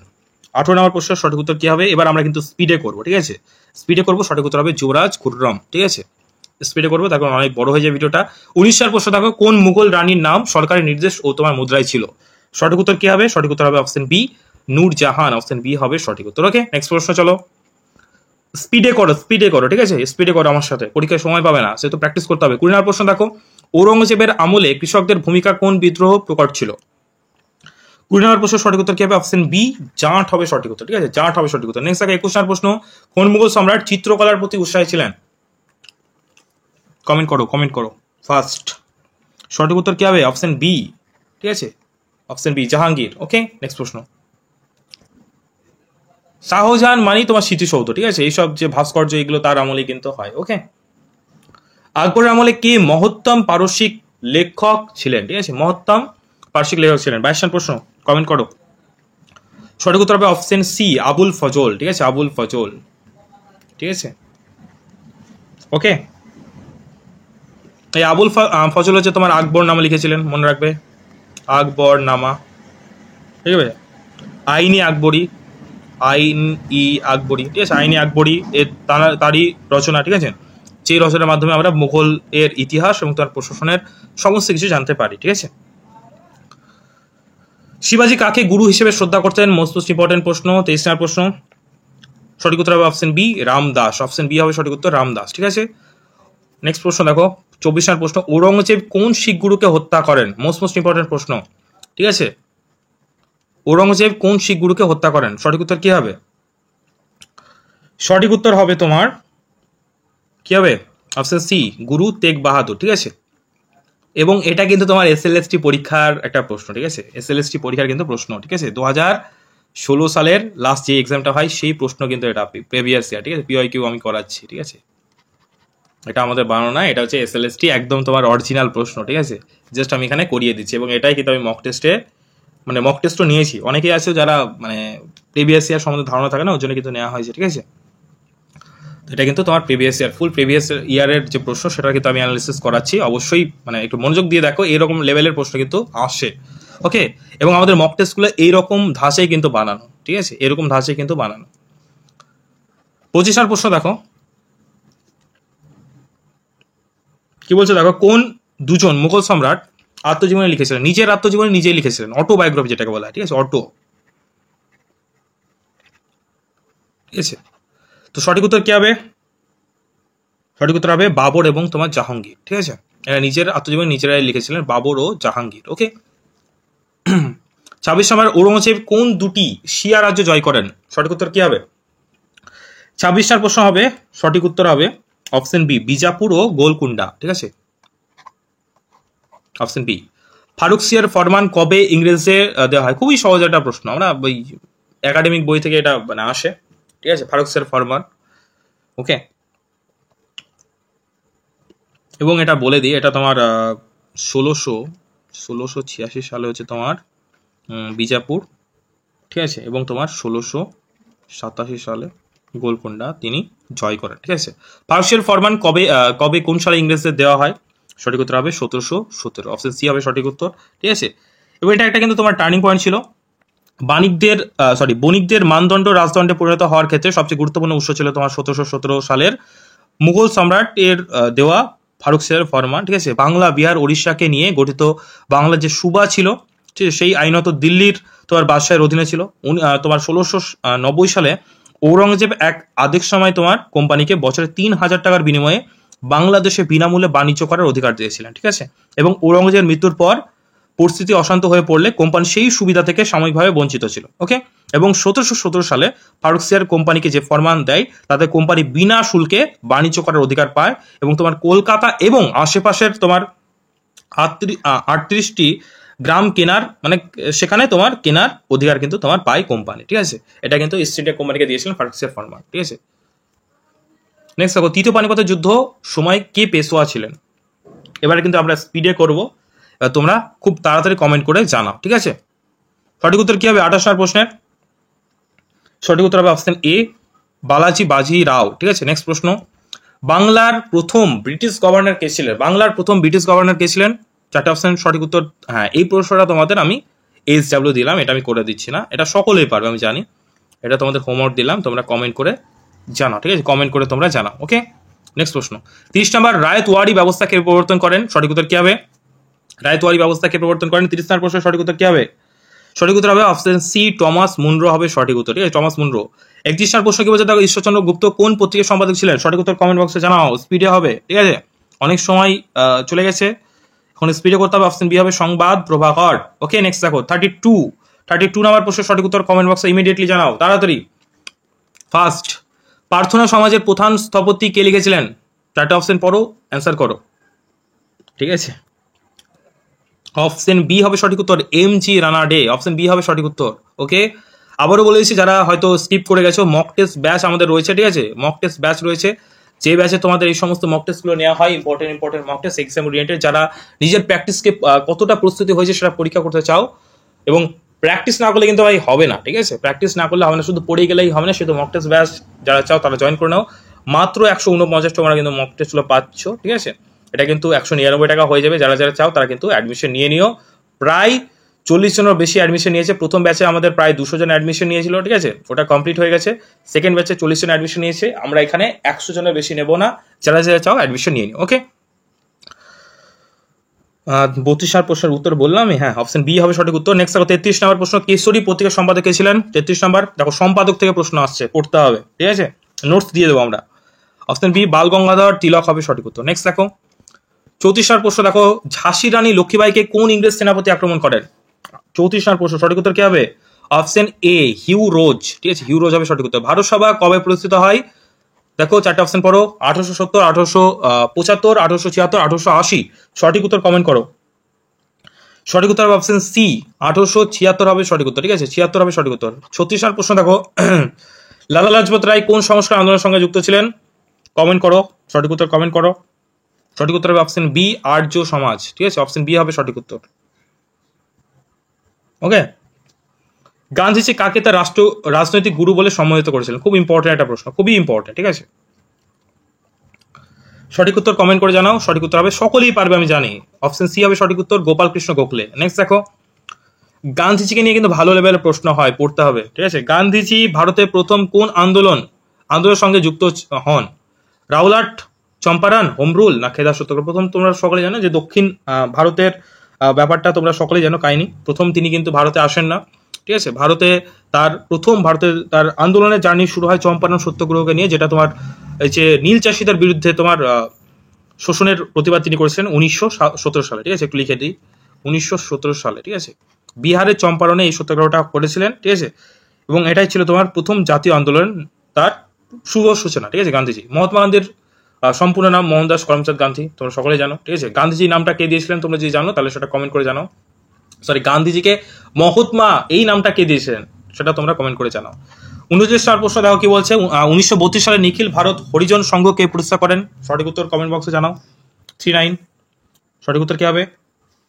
Speaker 1: 18 নম্বর প্রশ্নের সঠিক উত্তর কি হবে? এবার আমরা কিন্তু স্পিডে করবো। ঠিক আছে, স্পিডে করবো, সঠিক উত্তর হবে যুবরাজ খুররম। ঠিক আছে, স্পিডে করবো, তারপর অনেক বড় হয়ে যায় ভিডিওটা। 19 নম্বর প্রশ্ন দেখো, কোন মুঘল রানীর নাম সরকারি নির্দেশ ও তোমার মুদ্রায় ছিল? সঠিক উত্তর কি হবে? সঠিক উত্তর হবে option B, Nurjahan. Option B হবে সঠিক উত্তর। ওকে, নেক্সট প্রশ্ন চলো, স্পিডে করো, ঠিক আছে, স্পিডে করো আমার সাথে, পরীক্ষায় সময় পাবে না, সেহেতু প্র্যাকটিস করতে হবে। 20 নম্বর প্রশ্ন দেখো, ঔরঙ্গজেবের আমলে কৃষকদের ভূমিকা কোন বিদ্রোহ প্রকট ছিল? 20 নম্বর প্রশ্ন সঠিক উত্তর কি হবে? অপশন বি, জাট হবে সঠিক উত্তর, ঠিক আছে, জাট হবে সঠিক উত্তর। নেক্সট দেখো 21 নম্বর প্রশ্ন, কোন মুঘল সম্রাট চিত্রকলার প্রতি উৎসাহী ছিলেন? কমেন্ট করো ফার্স্ট। সঠিক উত্তর কি হবে? অপশন বি, ঠিক আছে, অপশন বি, জাহাঙ্গীর। ওকে, নেক্সট প্রশ্ন, শাহজাহান মানেই তোমার স্মৃতিসৌধ, ঠিক আছে, এইসব যে ভাস্কর্য এগুলো তার আমলে কিন্তু হয়। ওকে, আকবরের আমলে কে মহত্তম পারসিক লেখক ছিলেন? ঠিক আছে, মহত্তম পারসিক লেখক ছিলেন। 22 নম্বর প্রশ্ন, কমেন্ট করো। সঠিক উত্তর হবে অপশন সি, আবুল ফজল, ঠিক আছে, আবুল ফজল, ঠিক আছে। ওকে, এই আবুল ফজল হচ্ছে তোমার আকবর নামা লিখেছিলেন, মনে রাখবে, আকবর নামা, ঠিক আছে, আইনি আকবরী, আইন ই আকবরী, ঠিক আছে, আইনি আকবরী এর তারই রচনা, ঠিক আছে, যে রচনার মাধ্যমে আমরা মুঘল এর ইতিহাস এবং তার প্রশাসনের সমস্ত কিছু জানতে পারি, ঠিক আছে। শিবাজি কাকে গুরু হিসেবে শ্রদ্ধা করতেন? মোস্ট ইম্পর্টেন্ট প্রশ্ন। 23 নম্বর প্রশ্ন, সঠিক উত্তর হবে option B, Ramdas, option B হবে সঠিক উত্তর, রামদাস, ঠিক আছে। নেক্সট প্রশ্ন দেখো 24 নম্বর প্রশ্ন, ঔরঙ্গজেব কোন শিখ গুরুকে হত্যা করেন? মোস্ট ইম্পর্টেন্ট প্রশ্ন, ঠিক আছে, ঔরঙ্গজেব কোন শিখ গুরুকে হত্যা করেন? সঠিক উত্তর কি হবে? সঠিক উত্তর হবে তোমার কি হবে? অপশন সি, গুরু তেগ বাহাদুর, ঠিক আছে। এবং এটা কিন্তু তোমার এসএলএসটি পরীক্ষার একটা প্রশ্ন, ঠিক আছে, এসএলএসটি পরীক্ষার কিন্তু প্রশ্ন, ঠিক আছে, 2016 সালের লাস্ট যে এক্সামটা হয় সেই প্রশ্ন কিন্তু এটা প্রিভিয়াস ইয়ার, ঠিক আছে, পিওয়াইকিউ আমি করাচ্ছি, ঠিক আছে, এটা আমাদের বানানো না, এটা হচ্ছে এসএলএসটি একদম তোমার অরিজিনাল প্রশ্ন, ঠিক আছে, জাস্ট আমি এখানে করিয়ে দিচ্ছি। এবং এটাই কিন্তু আমি মক টেস্টও নিয়েছি। অনেকেই আছে যারা মানে প্রিভিয়াস ইয়ার সম্বন্ধে ধারণা থাকে না, ওর জন্য কিন্তু নেওয়া হয়েছে, ঠিক আছে। এটা কিন্তু তোমার ফুল প্রিভিয়াস ইয়ারের যে প্রশ্ন সেটা কিন্তু আমি অ্যানালিসিস করাচ্ছি। অবশ্যই মানে একটু মনোযোগ দিয়ে দেখো, এরকম লেভেলের প্রশ্ন কিন্তু আসে। ওকে, এবং আমাদের মক টেস্টগুলো এইরকম ধাঁচেই কিন্তু বানানো, ঠিক আছে, এরকম ধাঁচেই কিন্তু বানানো। 25 নম্বর প্রশ্ন দেখো কি বলছে, দেখো, কোন দুজন মুঘল সম্রাট আত্মজীবনী লিখেছিলেন? নিজের আত্মজীবনী নিজেই লিখেছিলেন, অটোবায়োগ্রাফি যেটাকে বলা হয়, ঠিক আছে, অটো, ঠিক আছে। তো সঠিক উত্তর কি হবে? সঠিক উত্তর হবে বাবর এবং তোমার জাহাঙ্গীর, ঠিক আছে, এরা নিজের আত্মজীবনী নিজেরাই লিখেছিলেন, বাবর ও জাহাঙ্গীর। ওকে, 26 নম্বর, ঔরঙ্গজেব কোন দুটি শিয়া রাজ্য জয় করেন? সঠিক উত্তর কি হবে? 26 নম্বর প্রশ্ন হবে, সঠিক উত্তর হবে অপশন বি, বিজাপুর ও গোলকুন্ডা, ঠিক আছে, অপশন বি। ফারুক সিয়ার ফরমান কবে ইংরেজে দেওয়া হয়? খুবই সহজ একটা প্রশ্ন, আমরা ওই একাডেমিক বই থেকে এটা মানে আসে, ঠিক আছে, ফারুক সিয়ার ফরমান। ওকে, এবং এটা বলে দিই, এটা তোমার 1686 সালে হচ্ছে তোমার বিজাপুর, ঠিক আছে, এবং তোমার 1687 সালে গোলকুন্ডা তিনি জয় করেন, ঠিক আছে। ফারুক সিয়ার ফরমান কবে কোন সালে ইংরেজদের দেওয়া হয়? সঠিক উত্তর হবে 1717, অপশন সি হবে সঠিক উত্তর, ঠিক আছে। এবং এটা একটা কিন্তু তোমার টার্নিং পয়েন্ট ছিল। বণিকদের মানদণ্ড রাজদণ্ডে পরিণত হওয়ার ক্ষেত্রে সবচেয়ে গুরুত্বপূর্ণ উৎস ছিল তোমার 1717 সালের মুঘল সম্রাট এর দেওয়া ফারুক সিয়ার ফরমান, ঠিক আছে। বাংলা, বিহার, ওড়িশাকে নিয়ে গঠিত বাংলার যে সুবা ছিল, ঠিক আছে, সেই আইনত দিল্লির তোমার বাদশাহের অধীনে ছিল। তোমার 1690 সালে ঔরঙ্গজেব এক আদেশনামায় তোমার কোম্পানিকে বছরে 3000 টাকার বিনিময়ে বাংলাদেশে বিনামূল্যে বাণিজ্য করার অধিকার দিয়েছিলেন, ঠিক আছে। এবং ঔরঙ্গজেবের মৃত্যুর পর পরিস্থিতি অশান্ত হয়ে পড়লে কোম্পানি সেই সুবিধা থেকে সাময়িকভাবে বঞ্চিত ছিল। ওকে, এবং 1717 সালে ফারুক সিয়ার কোম্পানিকে যে ফরমান দেয় তাতে কোম্পানি বিনা শুল্কে বাণিজ্য করার অধিকার পায়, এবং তোমার কলকাতা এবং আশেপাশের তোমার 38টি গ্রাম কেনার মানে সেখানে তোমার কেনার অধিকার কিন্তু তোমার পায় কোম্পানি, ঠিক আছে। এটা কিন্তু ইস্ট ইন্ডিয়া কোম্পানিকে দিয়েছিলেন ফারুক সিয়ার ফরমান, ঠিক আছে। নেক্সট দেখো, তৃতীয় পানিপথের যুদ্ধ সময় কে পেশোয়া ছিলেন? এবারে কিন্তু আমরা স্পিডে করব, তোমরা খুব তাড়াতাড়ি কমেন্ট করে জানাও, ঠিক আছে। সঠিক উত্তর কি হবে 28 নম্বর প্রশ্নের? সঠিক উত্তর হবে অপশন এ, বালাজি বাজি রাও, ঠিক আছে। নেক্সট প্রশ্ন, বাংলার প্রথম ব্রিটিশ গভর্নর কে ছিলেন? বাংলার প্রথম ব্রিটিশ গভর্নর কে ছিলেন? 4টে অপশন সঠিক উত্তর। হ্যাঁ, এই প্রশ্নটা তোমাদের আমি SW দিলাম, এটা আমি করে দিচ্ছি না, এটা সকলেই পারবে আমি জানি, এটা তোমাদের হোমওয়ার্ক দিলাম, তোমরা কমেন্ট করে জানাও, ঠিক আছে, কমেন্ট করে তোমরা জানাও। ওকে, নেক্সট প্রশ্ন, 30 নম্বর, রায়তওয়াড়ি ব্যবস্থাকে প্রবর্তন করেন? সঠিক উত্তর কি হবে? রায়তওয়াড়ি ব্যবস্থাকে প্রবর্তন করেন 30 নম্বর প্রশ্নের সঠিক উত্তর কি হবে? সঠিক উত্তর হবে অপশন সি, টমাস মুনরো হবে সঠিক উত্তর, ঠিক আছে, টমাস মুনরো। 31 নম্বর প্রশ্ন কি বলছে দেখো, ঈশ্বরচন্দ্র গুপ্ত কোন পত্রিকার সম্পাদক ছিলেন? সঠিক উত্তর কমেন্ট বক্সে জানাও, স্পিডে হবে, ঠিক আছে? অনেক সময় চলে গেছে, এখন স্পিডে করতে হবে। অপশন বি হবে সংবাদ প্রভাকর। ওকে, নেক্সট দেখো 32 নাম্বার প্রশ্ন সঠিক উত্তর কমেন্ট বক্সে ইমিডিয়েটলি জানাও, তাড়াতাড়ি। ফার্স্ট, প্রার্থনা সমাজের প্রধান স্থপতি কে লিখেছিলেন? 4টে অপশন পড়ো, অ্যান্সার করো, ঠিক আছে? অপশন বি হবে সঠিক উত্তর এম.জি. রানাডে। অপশন বি হবে সঠিক উত্তর। ওকে, আবারও বলে দিচ্ছি, যারা হয়তো স্কিপ করে গেছো, মক টেস্ট ব্যাচ আমাদের রয়েছে, ঠিক আছে? মক টেস্ট ব্যাচ রয়েছে, যে ব্যাচে তোমাদের এই সমস্ত মক টেস্টগুলো নেওয়া হয়, important mock test exam oriented. যারা নিজের প্র্যাকটিসকে কতটা প্রস্তুতি হয়েছে সেটা পরীক্ষা করতে চাও, এবং প্র্যাকটিস না করলে কিন্তু ভাই হবে না, ঠিক আছে? প্র্যাকটিস না করলে হবে না, শুধু পড়ে গেলেই হবে না, শুধু মক টেস্ট ব্যাচ যারা চাও তারা জয়েন করে নাও। মাত্র 149 টাকা কিন্তু মক টেস্টগুলো পাচ্ছ, ঠিক আছে? এটা কিন্তু 199 টাকা হয়ে যাবে। যারা যারা চাও তারা কিন্তু অ্যাডমিশন নিয়ে নিও। প্রায় 40 জনের বেশি অ্যাডমিশন নিয়েছে। প্রথম ব্যাচে আমাদের প্রায় 200 জন অ্যাডমিশন নিয়েছিল, ঠিক আছে? ওটা কমপ্লিট হয়ে গেছে। সেকেন্ড ব্যাচে 40 জন অ্যাডমিশন নিয়েছে। আমরা এখানে 100 জনের বেশি নেব না। যারা যারা চাও অ্যাডমিশন নিয়ে নিও। ওকে, 32 নম্বর প্রশ্নের উত্তর বললাম, হ্যাঁ, অপশন বি হবে সঠিক উত্তর। নেক্সট দেখো 33 নম্বর প্রশ্ন, কেশরী পত্রিকার সম্পাদক কে ছিলেন? 33 নম্বর, দেখো সম্পাদক থেকে প্রশ্ন আসছে, পড়তে হবে, ঠিক আছে? নোটস দিয়ে দেবো আমরা। অপশন বি বাল গঙ্গাধর তিলক হবে সঠিক উত্তর। নেক্সট দেখো 34 নম্বর প্রশ্ন, দেখো ঝাঁসি রানী লক্ষ্মীবাইকে কোন ইংরেজ সেনাপতি আক্রমণ করেন? 34 নম্বর প্রশ্ন সঠিক উত্তর কি হবে? অপশন এ হিউ রোজ, ঠিক আছে? হিউ রোজ হবে সঠিক উত্তর। ভারত সভা কবে প্রতিষ্ঠিত হয়? দেখো 4টে অপশন পড়ো, 1870, 1875, 1876, 1880। সঠিক উত্তর কমেন্ট করো। সঠিক উত্তর হবে অপশন সি 1876 হবে সঠিক উত্তর, ঠিক আছে? 76 হবে সঠিক উত্তর। 36 নম্বর প্রশ্ন দেখো, লালা লাজপত রায় কোন সংস্কার আন্দোলনের সঙ্গে যুক্ত ছিলেন? কমেন্ট করো, সঠিক উত্তর কমেন্ট করো। সঠিক উত্তর হবে অপশন বি আর্য সমাজ, ঠিক আছে? অপশন বি হবে সঠিক উত্তর। ওকে, গান্ধীজি কাকে তার রাজনৈতিক গুরু বলে সম্বোধিত করেছিলেন? খুব ইম্পর্টেন্ট একটা প্রশ্ন, খুবই ইম্পর্টেন্ট, ঠিক আছে? সঠিক উত্তর কমেন্ট করে জানাও। সঠিক উত্তর হবে, সকলেই পারবে আমি জানি, অপশন সি হবে সঠিক উত্তর, গোপাল কৃষ্ণ গোখলে। নেক্সট দেখো, গান্ধীজিকে নিয়ে কিন্তু ভালো লেভেলের প্রশ্ন হয়, পড়তে হবে, ঠিক আছে? গান্ধীজি ভারতের প্রথম কোন আন্দোলনের সঙ্গে যুক্ত হন? রাওলাট, চম্পারণ, হোম রুল না খেদা সত্যাগ্রহ? প্রথম তোমরা সকলে জানো যে দক্ষিণ ভারতের ব্যাপারটা তোমরা সকলেই জানো কাহিনী। প্রথম তিনি কিন্তু ভারতে আসেন না, ঠিক আছে? ভারতের তার আন্দোলনের জার্নি শুরু হয় চম্পারণ সত্যাগ্রহকে নিয়ে, যেটা তোমার এই যে নীল চাষিদের বিরুদ্ধে তোমার শোষণের প্রতিবাদ তিনি করেছিলেন 1917 সালে, ঠিক আছে? একটু লিখে দিই, 1917 সালে, ঠিক আছে? বিহারের চম্পারণে এই সত্যাগ্রহটা করেছিলেন, ঠিক আছে? এবং এটাই ছিল তোমার প্রথম জাতীয় আন্দোলন, তার শুভ সূচনা, ঠিক আছে? গান্ধীজি, মহাত্মা গান্ধীর সম্পূর্ণ নাম মোহনদাস করমচাঁদ গান্ধী, তোমরা সকলে জানো, ঠিক আছে? গান্ধীজি নামটা কে দিয়েছিলেন তোমরা যদি জানো তাহলে সেটা কমেন্ট করে জানাও। গান্ধীজিকে মহাত্মা এই নামটা কে দিয়েছিলেন সেটা তোমরা কমেন্ট করে জানাও। 29 নম্বর প্রশ্ন দেখো কি বলছে, 1932 সালে নিখিল ভারত হরিজন সংঘ কে প্রতিষ্ঠা করেন? সঠিক উত্তর কমেন্ট বক্সে জানাও। 39 সঠিক উত্তর কি হবে?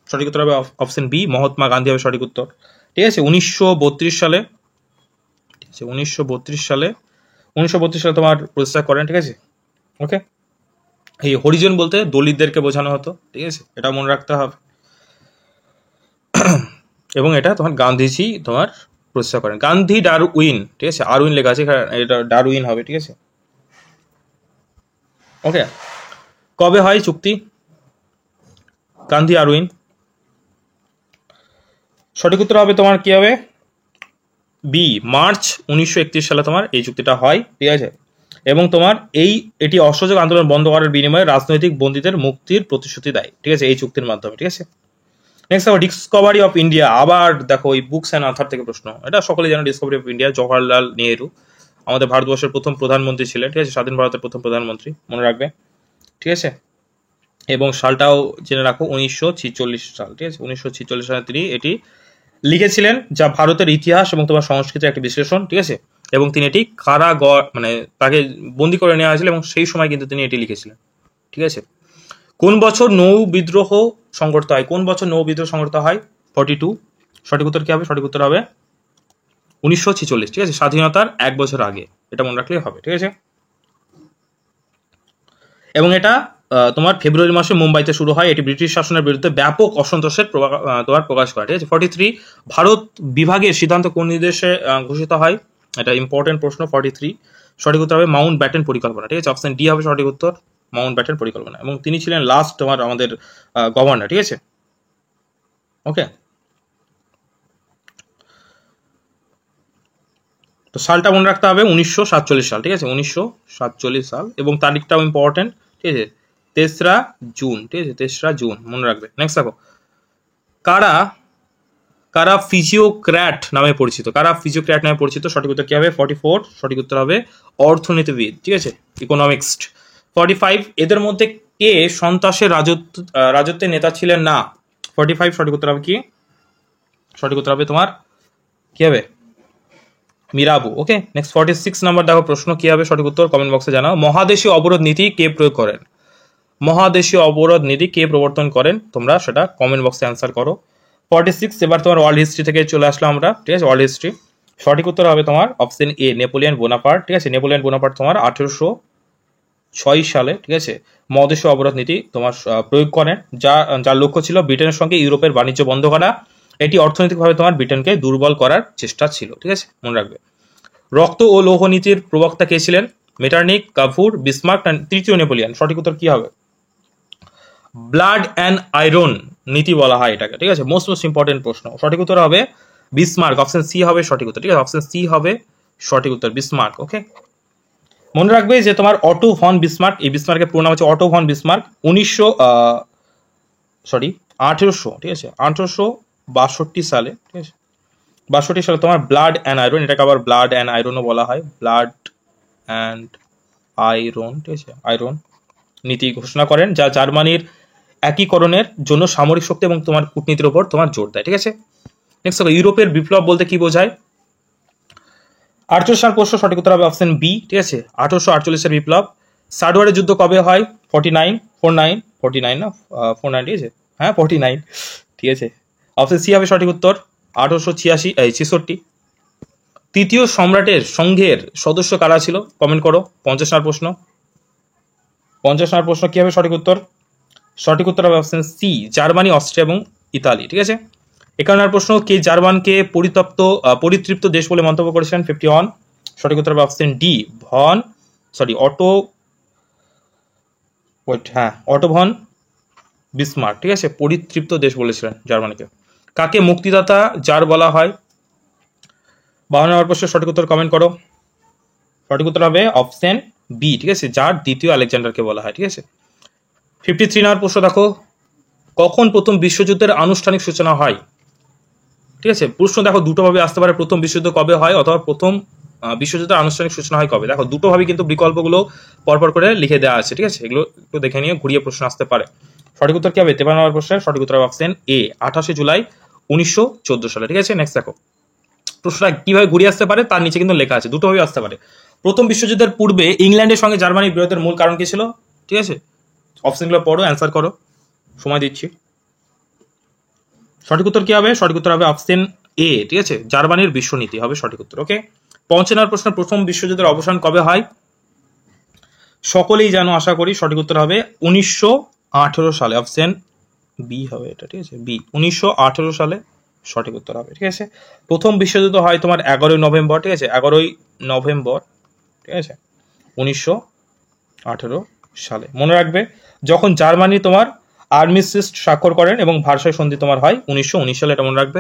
Speaker 1: সঠিক উত্তর হবে অপশন বি মহাত্মা গান্ধী হবে সঠিক উত্তর, ঠিক আছে? 1932 সালে, ঠিক আছে? 1932 সালে তোমার প্রতিষ্ঠা করেন, ঠিক আছে? ওকে, এই হরিজন বলতে দলিতদেরকে বোঝানো হতো, ঠিক আছে? এটা মনে রাখতে হবে। এবং এটা তোমার গান্ধীজি তোমার প্রতিষ্ঠা করেন। গান্ধী ডারউইন, ঠিক আছে? আরউইন লেখা আছে, এটা ডারউইন হবে, ঠিক আছে? ওকে, কবে হয় চুক্তি গান্ধী আরউইন? সঠিক উত্তর হবে তোমার কি হবে? বি মার্চ 1931 সালে তোমার এই চুক্তিটা হয়, ঠিক আছে? এবং তোমার এটি অসহযোগ আন্দোলন বন্ধ করার বিনিময়ে রাজনৈতিক বন্দীদের মুক্তির প্রতিশ্রুতি দেয়, ঠিক আছে? এই চুক্তির মাধ্যমে, ঠিক আছে? নেক্সট দেখো ডিসকভারি অফ ইন্ডিয়া, আবার দেখো এই বুকস অ্যান্ড আনসার থেকে প্রশ্ন। এটা সকলে জানো, Discovery of India Jawaharlal Nehru আমাদের ভারতবর্ষের প্রথম প্রধানমন্ত্রী ছিলেন, ঠিক আছে? স্বাধীন ভারতের প্রথম প্রধানমন্ত্রী, মনে রাখবে, ঠিক আছে? এবং সালটাও জেনে রাখো 1946 সাল, ঠিক আছে? 1946 সালে তিনি এটি লিখেছিলেন, যা ভারতের ইতিহাস এবং তোমার সংস্কৃতির একটি বিশ্লেষণ, ঠিক আছে? এবং তিনি এটি মানে তাকে বন্দি করে নেওয়া হয়েছিল এবং সেই সময় কিন্তু তিনি এটি লিখেছিলেন, ঠিক আছে? কোন বছর নৌ বিদ্রোহ সংঘটিত হয়? 42 সঠিক উত্তর কি হবে? সঠিক উত্তর হবে 1946, ঠিক আছে? স্বাধীনতার 1 বছর আগে, এটা মনে রাখলেই হবে, ঠিক আছে? এবং এটা তোমার ফেব্রুয়ারি মাসে মুম্বাইতে শুরু হয়। এটি ব্রিটিশ শাসনের বিরুদ্ধে ব্যাপক অসন্তোষের তোমার প্রকাশ করে, ঠিক আছে? 43 ভারত বিভাগের সিদ্ধান্ত কোন নির্দেশে ঘোষিত হয়? এটা ইম্পর্টেন্ট প্রশ্ন। 43 সঠিক উত্তর হবে মাউন্ট ব্যাটেন পরিকল্পনা, ঠিক আছে? অপশন ডি হবে সঠিক উত্তর, মাউন্ট ব্যাটেন পরিকল্পনা। এবং তিনি ছিলেন লাস্ট তোমার আমাদের গভর্নর, ঠিক আছে? ওকে, তো সালটা মনে রাখতে হবে 1947 সাল, ঠিক আছে, 1947 সাল, এবং তারিখটাও ইম্পর্টেন্ট, ঠিক আছে, 3রা জুন, ঠিক আছে, 3রা জুন মনে রাখবে। নেক্সট দেখো, কারা কারা ফিজিওক্র্যাট নামে পরিচিত, কারা ফিজিওক্র্যাট নামে পরিচিত, সঠিক উত্তর কি হবে? 44, সঠিক উত্তর হবে অর্থনীতিবিদ, ঠিক আছে, ইকোনমিক্সট। 45, এদের মধ্যে কে সন্ত্রাসের রাজত্বের নেতা ছিলেন না? 45 সঠিক উত্তর হবে কি? সঠিক উত্তর হবে তোমার কি হবে? মিরাবু। ওকে, নেক্সট 46 নাম্বার দেখো প্রশ্ন কি হবে, সঠিক উত্তর কমেন্ট বক্সে জানাও। মহাদেশীয় অবরোধ নীতি কে প্রয়োগ করেন? মহাদেশীয় অবরোধ নীতি কে প্রবর্তন করেন? তোমরা সেটা কমেন্ট বক্সে অ্যান্সার করো। 46, এবার তোমার ওয়ার্ল্ড হিস্ট্রি থেকে চলে আসলাম আমরা, ঠিক আছে, ওয়ার্ল্ড হিস্ট্রি। সঠিক উত্তর হবে তোমার অপশন এ, নেপোলিয়ন বোনাপার্ট, ঠিক আছে, নেপোলিয়ন বোনাপার্ট তোমার 1806 সালে, ঠিক আছে, মহাদেশীয় অবরোধ নীতি তোমার প্রয়োগ করেন, যার লক্ষ্য ছিল ব্রিটেনের সঙ্গে ইউরোপের বাণিজ্য বন্ধ করা। এটি অর্থনৈতিকভাবে তোমার ব্রিটেনকে দুর্বল করার চেষ্টা ছিল, ঠিক আছে, মনে রাখবে। রক্ত ও লৌহ নীতির প্রবক্তা কে ছিলেন? মেটারনিক, কাফুর, বিসমার্ক, তৃতীয় নেপোলিয়ন। সঠিক উত্তর কি হবে? ব্লাড অ্যান্ড আয়রন নীতি বলা হয় এটাকে, ঠিক আছে, মোস্ট ইম্পর্টেন্ট প্রশ্ন। সঠিক উত্তর হবে বিসমার্ক, অপশন সি হবে সঠিক উত্তর, ঠিক আছে, অপশন সি হবে সঠিক উত্তর, বিসমার্ক। ওকে, মনে রাখবে যে তোমার অটো ভন বিসমার্ক, এই বিসমার্কের পুরো নাম হচ্ছে অটো ভন বিসমার্ক, 1800, ঠিক আছে, 1862 সালে, ঠিক আছে, 62 সালে তোমার ব্লাড অ্যান্ড আয়রন, এটাকে আবার ব্লাড অ্যান্ড আয়রনও বলা হয়, ব্লাড অ্যান্ড আয়রন, ঠিক আছে, আয়রন নীতি ঘোষণা করেন, যা জার্মানির একীকরণের জন্য সামরিক শক্তি এবং তোমার কূটনীতির উপর তোমার জোর দেয়, ঠিক আছে। নেক্সট দেখো, ইউরোপের বিপ্লব বলতে কি বোঝায়? 48 সাল প্রশ্ন, সঠিক উত্তর হবে অপশন বি, ঠিক আছে, 1848 বিপ্লব। সাডওয়ারের যুদ্ধ কবে হয়? 49 না 49, ঠিক আছে, হ্যাঁ 49, ঠিক আছে, অপশন সি হবে সঠিক উত্তর, 1866। তৃতীয় সম্রাটের সংঘের সদস্য কারা ছিল? কমেন্ট করো। 50 নম্বর প্রশ্ন, 50 নম্বর প্রশ্ন কি হবে সঠিক উত্তর? সঠিক উত্তর হবে অপশন সি, জার্মানি, অস্ট্রিয়া এবং ইতালি, ঠিক আছে। 51 নম্বর প্রশ্ন, কে জার্মানকে পরিতৃপ্ত দেশ বলে মন্তব্য করেছিলেন? 51, সঠিক উত্তর হবে option D, Otto von Bismarck, ঠিক আছে, পরিতৃপ্ত দেশ বলেছিলেন জার্মানিকে। কাকে মুক্তিদাতা জার বলা হয়? 52 নম্বর প্রশ্ন, সঠিক উত্তর কমেন্ট করো। সঠিক উত্তর হবে অপশন বি, ঠিক আছে, যার দ্বিতীয় আলেকজান্ডারকে বলা হয়, ঠিক আছে। 53 নম্বর প্রশ্ন দেখো, কখন প্রথম বিশ্বযুদ্ধের আনুষ্ঠানিক সূচনা হয়? ঠিক আছে, প্রশ্ন দেখো দুটো ভাবে আসতে পারে, প্রথম বিশ্বযুদ্ধ কবে হয় অথবা প্রথম বিশ্বযুদ্ধের আনুষ্ঠানিক সূচনা হয় কবে। দেখো দুটো ভাবে কিন্তু বিকল্পগুলো পরপর করে লিখে দেওয়া আছে, ঠিক আছে, এগুলো একটু দেখে নিয়ে ঘুরিয়ে প্রশ্ন আসতে পারে। সঠিক উত্তর কি হবে? 53 নম্বর প্রশ্নের সঠিক উত্তর হবে অপশন এ, 28 জুলাই 1914 সালে, ঠিক আছে। নেক্সট দেখো, প্রশ্নটা কিভাবে ঘুরিয়ে আসতে পারে তার নিচে কিন্তু লেখা আছে, দুটো ভাবে আসতে পারে। প্রথম বিশ্বযুদ্ধের পূর্বে ইংল্যান্ডের সঙ্গে জার্মানির বিরোধের মূল কারণ কি ছিল? ঠিক আছে, অপশনগুলো পড়ো, অ্যান্সার করো, সময় দিচ্ছি। সঠিক উত্তর কি হবে? সঠিক উত্তর হবে অপশন এ, ঠিক আছে, জার্মানির বিশ্বনীতি হবে সঠিক উত্তর। ওকে, 55 নম্বর প্রশ্ন, প্রথম বিশ্বযুদ্ধের অবসান কবে হয়? সকলেই জানো আশা করি, সঠিক উত্তর হবে 1918 সালে, অপশন বি হবে এটা, ঠিক আছে, বি, 1918 সালে সঠিক উত্তর হবে, ঠিক আছে। প্রথম বিশ্বযুদ্ধ হয় তোমার 11ই নভেম্বর, ঠিক আছে, 11ই নভেম্বর, ঠিক আছে, 1918 সালে। মনে রাখবে, যখন জার্মানি তোমার আর্মিসিস্ট স্বাক্ষর করেন এবং ভার্সাই সন্ধি তোমার হয় 1919 সালে, এটা মনে রাখবে।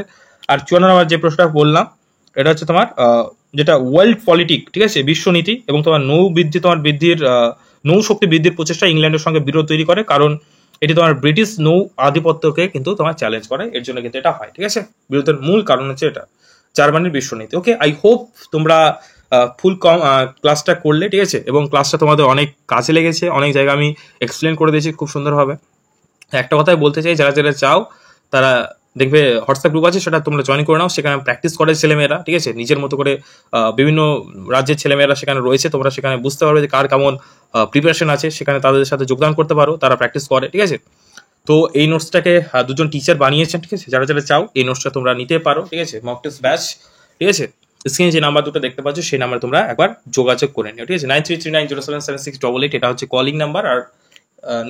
Speaker 1: আর 54 নম্বর যে প্রশ্নটা বললাম, এটা হচ্ছে তোমার যেটা ওয়ার্ল্ড পলিটিক, ঠিক আছে, বিশ্বনীতি এবং তোমার নৌ শক্তি বৃদ্ধির প্রচেষ্টা ইংল্যান্ডের সঙ্গে বিরোধ তৈরি করে, কারণ এটি তোমার ব্রিটিশ নৌ আধিপত্যকে কিন্তু তোমার চ্যালেঞ্জ করে, এর জন্য কিন্তু এটা হয়, ঠিক আছে। বিরোধের মূল কারণ হচ্ছে এটা, জার্মানির বিশ্বনীতি। ওকে, আই হোপ তোমরা ফুল ক্লাসটা করলে, ঠিক আছে, এবং ক্লাসটা তোমাদের অনেক কাজে লেগেছে, অনেক জায়গা আমি এক্সপ্লেন করে দিয়েছি খুব সুন্দরভাবে। একটা কথাই বলতে চাই, যারা যারা চাও তারা দেখবে হোয়াটসঅ্যাপ গ্রুপ আছে, সেটা তোমরা জয়েন করে নাও, সেখানে প্র্যাকটিস করে ছেলেমেয়েরা, ঠিক আছে, নিজের মতো করে বিভিন্ন রাজ্যের ছেলেমেয়েরা সেখানে রয়েছে, তোমরা সেখানে বুঝতে পারবে যে কার কেমন প্রিপারেশন আছে, সেখানে তাদের সাথে যোগদান করতে পারো, তারা প্র্যাকটিস করে, ঠিক আছে। তো এই নোটসটাকে দুজন টিচার বানিয়েছেন, ঠিক আছে, যারা যারা চাও এই নোটসটা তোমরা নিতে পারো, ঠিক আছে, মক টেস্ট ব্যাচ, ঠিক আছে। স্ক্রিনে যে নাম্বার দুটো দেখতে পাচ্ছ সেই নাম্বারে তোমরা একবার যোগাযোগ করে নিও, ঠিক আছে, 9339077688, এটা হচ্ছে কলিং নাম্বার, আর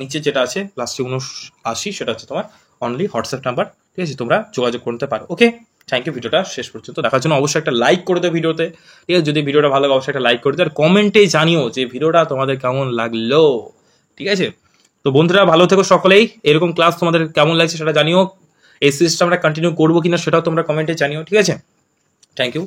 Speaker 1: নিচে যেটা আছে লাস্টে 79 সেটা হচ্ছে তোমার অনলি হোয়াটসঅ্যাপ নাম্বার, ঠিক আছে, তোমরা যোগাযোগ করতে পারো। ওকে, থ্যাংক ইউ ভিডিওটা শেষ পর্যন্ত দেখার জন্য। অবশ্যই একটা লাইক করে দেবে ভিডিওতে, ঠিক আছে, যদি ভিডিওটা ভালো লাগে অবশ্যই একটা লাইক করে দেবে, আর কমেন্টে জানিও যে ভিডিওটা তোমাদের কেমন লাগলো, ঠিক আছে। তো বন্ধুরা ভালো থেকো সকলেই, এরকম ক্লাস তোমাদের কেমন লাগছে সেটা জানিও, এই সিরিজটা আমরা কন্টিনিউ করবো কিনা সেটাও তোমরা কমেন্টে জানিও, ঠিক আছে। Thank you.